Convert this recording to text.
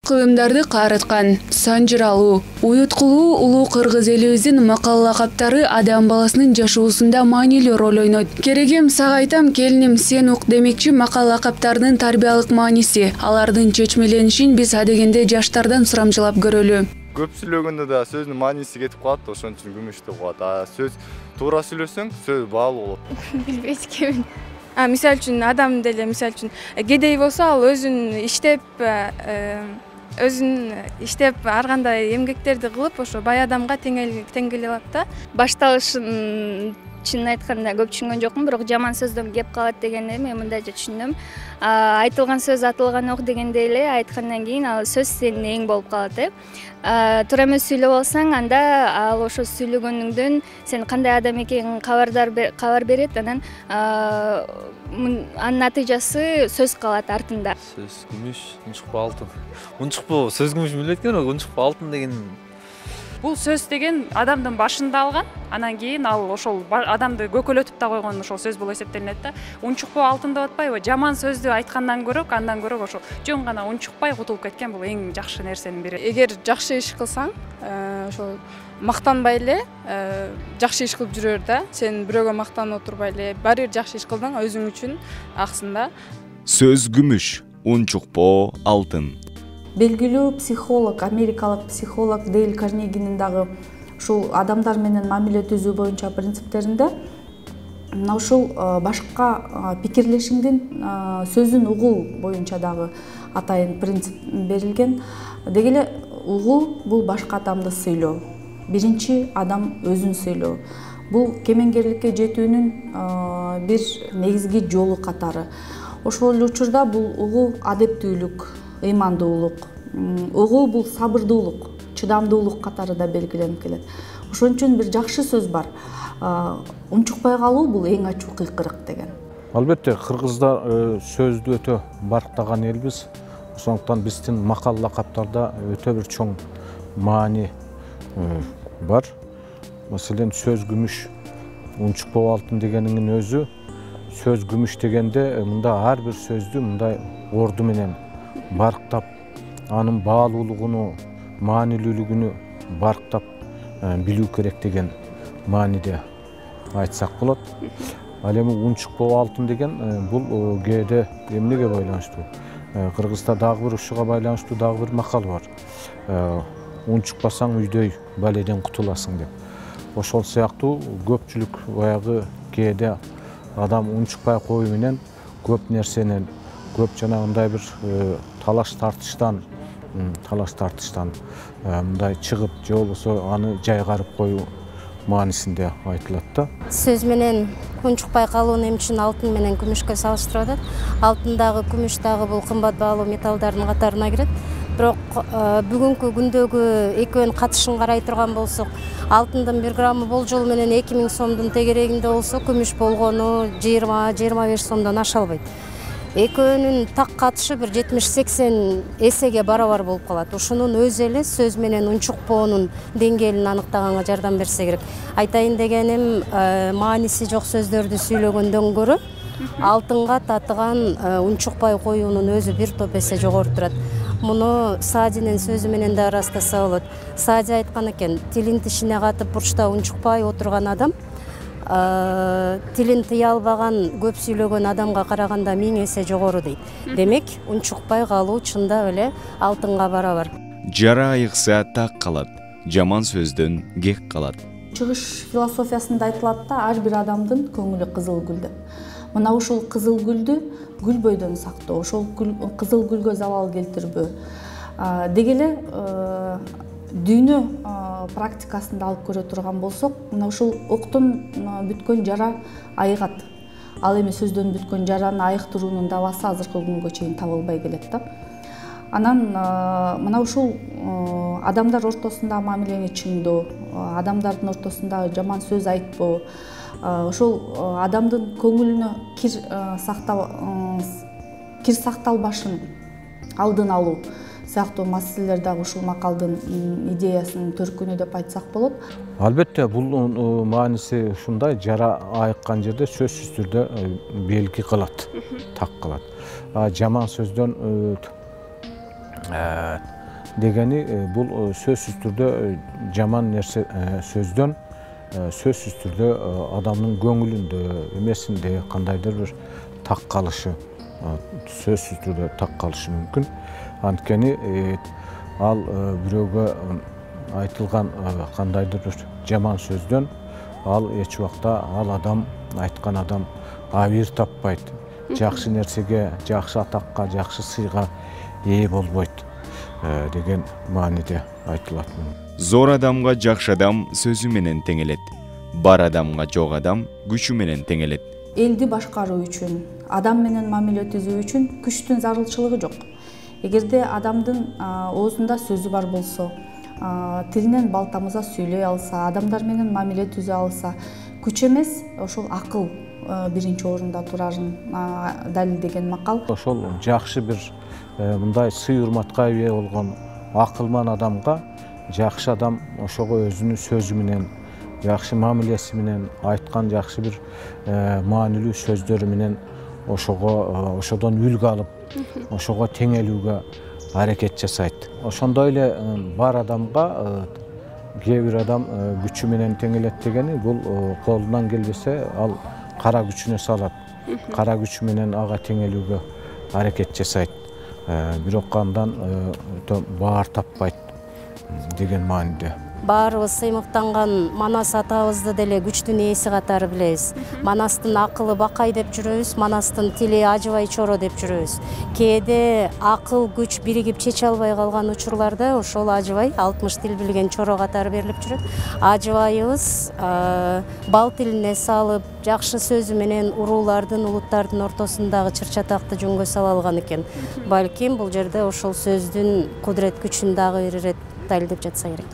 Кылымдарды каараткан, санжыралуу, уюткулуу улуу кыргыз элибиздин макал лакаптары адам баласынын жашоосунда маанилүү роль ойнойт. Керегем сага айтам, келиним сен ук демекчи макал лакаптардын тарбиялык мааниси, алардын чечмеленишин биз адегенде жаштардан сурамжылап көрөлү. Көп сүйлөгөндө да сөздүн мааниси кетип калат, ошон үчүн күмүш деп коет. А сөз туура сүйлөсөң, сөз баалуу болот. Билбейт экенмин. Мисалы үчүн адам деле мисалы үчүн кедей болсо ал өзүн иштеп ар кандай эмгектерди кылып ошо бай адамга тең келе алат да. Башталышын чынын айтканда көп түшүнгөн жокмун, бирок жаман сөздөн кеп калат дегенди мен мындайча түшүндүм. Айтылган сөз атылган ок дегендей эле айткандан кийин ал сөз сенин эң болуп калат. Туура эмес сүйлөп алсаң, анда ал ошо сүйлөгөнүңдөн сен кандай адам экениңин кабар берет, анан анын натыйжасы сөз калат артында. Сөз күмүш, унчукпу алтын. Унчукпу сөз күмүш билет экен, унчукпу алтын деген. Бул сөз деген адамдын башында алган, анан кийин ал ошол адамды көкөлөтүп да койгон ошол сөз болуп эсептелинет да. Унчукпу алтын деп атпайбы? Жаман сөздү айткандан көрөк ошо жөн гана унчукпай кутулуп кеткен бул эң жакшы нерсенин бири. Эгер жакшы иш кылсаң, ошол мактанбай эле жакшы иш кылып жүрөр да. Сен бирөөгө мактанып отурбай эле, баары бир жакшы иш кылдың, өзүң үчүн аксын да. Сөз күмүш, унчукпу алтын. Белгилүү психолог, америкалык психолог Дейл Карнегинин дагы ушул адамдар менен мамиле түзүү боюнча принциптеринде ушул башка пикирлешиңдин сөзүн угуу боюнча дагы атайын принцип берилген. Деги эле угуу бул башка адамды сыйлоо. Биринчи адам өзүн сыйлоо. Бул кемеңгерликке жетүүнүн бир негизги жолу катары. Ошол эле учурда бул угуу адептүүлүк, ыймандуулук, угуу бул сабырдуулук, чыдамдуулук катары да белгиленип келет. Ошон үчүн бир жакшы сөз бар. Унчукпай калуу бул эң ачуу кыйкырык деген. Албетте, кыргыздар сөздү өтө барктаган элбиз. Ошондуктан биздин макал лакаптарда өтө бир чоң маани бар. Маселен, сөз күмүш, унчукпу алтын дегениңин өзү, сөз күмүш дегенде мында ар бир сөздү мындай орду менен барктап, анын баалуулугуну, маанилүүлүгүнү барктап билүү керек деген мааниде айтсак болот. Ал эми унчукпу алтын деген бул кээде эмнеге байланыштуу? Кыргызда дагы бир ушуга байланыштуу дагы бир макал бар. Унчукпасаң үйдөй баледен кутуласың деп. Ошол сыяктуу көпчүлүк баягы кээде адам унчукпай коюу менен көп нерсенен, көп жанагындай бир талаш тартыштан мындай чыгып, же болбосо аны жайгарып коюу маанисинде айтылат да. Сөз менен унчукпай калууну эмне үчүн алтын менен күмүшкө салыштырып атат? Алтын дагы, күмүш дагы бул кымбат баалуу металлдардын катарына кирет. Бирок бүгүнкү күндөгү экөөнүн катышын карай турган болсок, алтындын 1 граммы болжол менен 2000 сомдун тегерегинде болсо, күмүш болгону 20-25 сомдон аша албайт. Экөөнүн так катышы бир 70-80 эсеге барабар болуп калат. Ушунун өзү эле сөз менен унчукпоонун деңгээлин аныктаганга жардам берсе керек. Айтайын дегеним, мааниси жок сөздөрдү сүйлөгөндөн көрө алтынга татыган унчукпай коюунун өзү бир топ эсе жогору турат. Муну Саадинин сөзү менен да ырастаса болот. Саади айткан экен, тилин тишине катып бурчта унчукпай отурган адам тилин тыя албаган, көп сүйлөгөн адамга караганда 1000 эсе жогору дейт. Демек, унчукпай калуу чындап эле алтынга барабар. Жара айыкса так калат, жаман сөздөн кек калат. Чыгыш философиясында айтылат да, ар бир адамдын көңүлү кызыл гүл деп. Мына ушул кызыл гүлдү гүлбөйдөн сактоо, ошол кызыл гүлгө залал келтирбөө. Деги эле дүйнө практикасында алып көрө турган болсок, мына ушул октон бүткөн жара айыгат. Ал эми сөздөн бүткөн жараны айыктыруунун дабасы азыркы күнгө чейин табылбай келет да. Анан мына ушул адамдар ортосунда мамилени чыңдоо, адамдардын ортосунда жаман сөз айтпоо, ошол адамдын көңүлүнө кир сакталбашын алдын алуу сыяктуу маселелер дагы ушул макалдын идеясынын төркүнү деп айтсак болот. Албетте, бул мааниси ушундай, жара айыккан жерде сөзсүз түрдө белги кылат, так кылат. Жаман сөздөн дегени бул сөзсүз түрдө жаман нерсе сөздөн сөзсүз түрдө адамдын көңүлүндө эмесинде кандайдыр бир так калышы сөзсүз түрдө так калышы мүмкүн. Анткени ал бирөөгө айтылган кандайдыр бир жаман сөздөн ал эч убакта ал адам айткан адам абийир таппайт, жакшы нерсеге, жакшы атакка, жакшы сыйга ээ болбойт деген мааниде айтылат. Зор адамга жакшы адам сөзү менен теңелет. Бар адамга жок адам күчү менен теңелет. Элди башкаруу үчүн, адам менен мамиле түзүү үчүн күчтүн зарылчылыгы жок. Эгерде адамдын оозунда сөзү бар болсо, тилинен балтамыза сүйлөй алса, адамдар менен мамиле түзө алса, күч эмес, ошол акыл биринчи орунда турарын далилдеген макал. Ошол жакшы бир мындай сый урматка ээ болгон акылман адамга жакшы адам ошого өзүнүн сөзү менен, жакшы мамилеси менен, айткан жакшы бир маанилүү сөздөрү менен ошодон үлгү алып, ошого теңелүүгө аракет жасайт. Ошондой эле бар адамга кээ бир адам күчү менен теңелет дегени бул колунан келбесе ал кара күчүнө салат. Кара күчү менен ага теңелүүгө аракет жасайт. Бирок андан баар таппайт деген мааниде. Баарыбыз сыймыктанган Манас атабызды деле күчтүн ээси катары билебиз. Манастын акылы бакай деп жүрөбүз, Манастын тили ажыбай чоро деп жүрөбүз. Кээде акыл, күч биригип чече албай калган учурларда ошол ажыбай 60 тил билген чоро катары берилип жүрөт. Ажыбайыбыз бал тилине салып, жакшы сөзү менен уруулардын, улуттардын ортосундагы чыр-чатакты жөнгө сала алган экен. Балким бул жерде ошол сөздүн кудурет күчүн дагы бир ирет далилдеп жатса керек.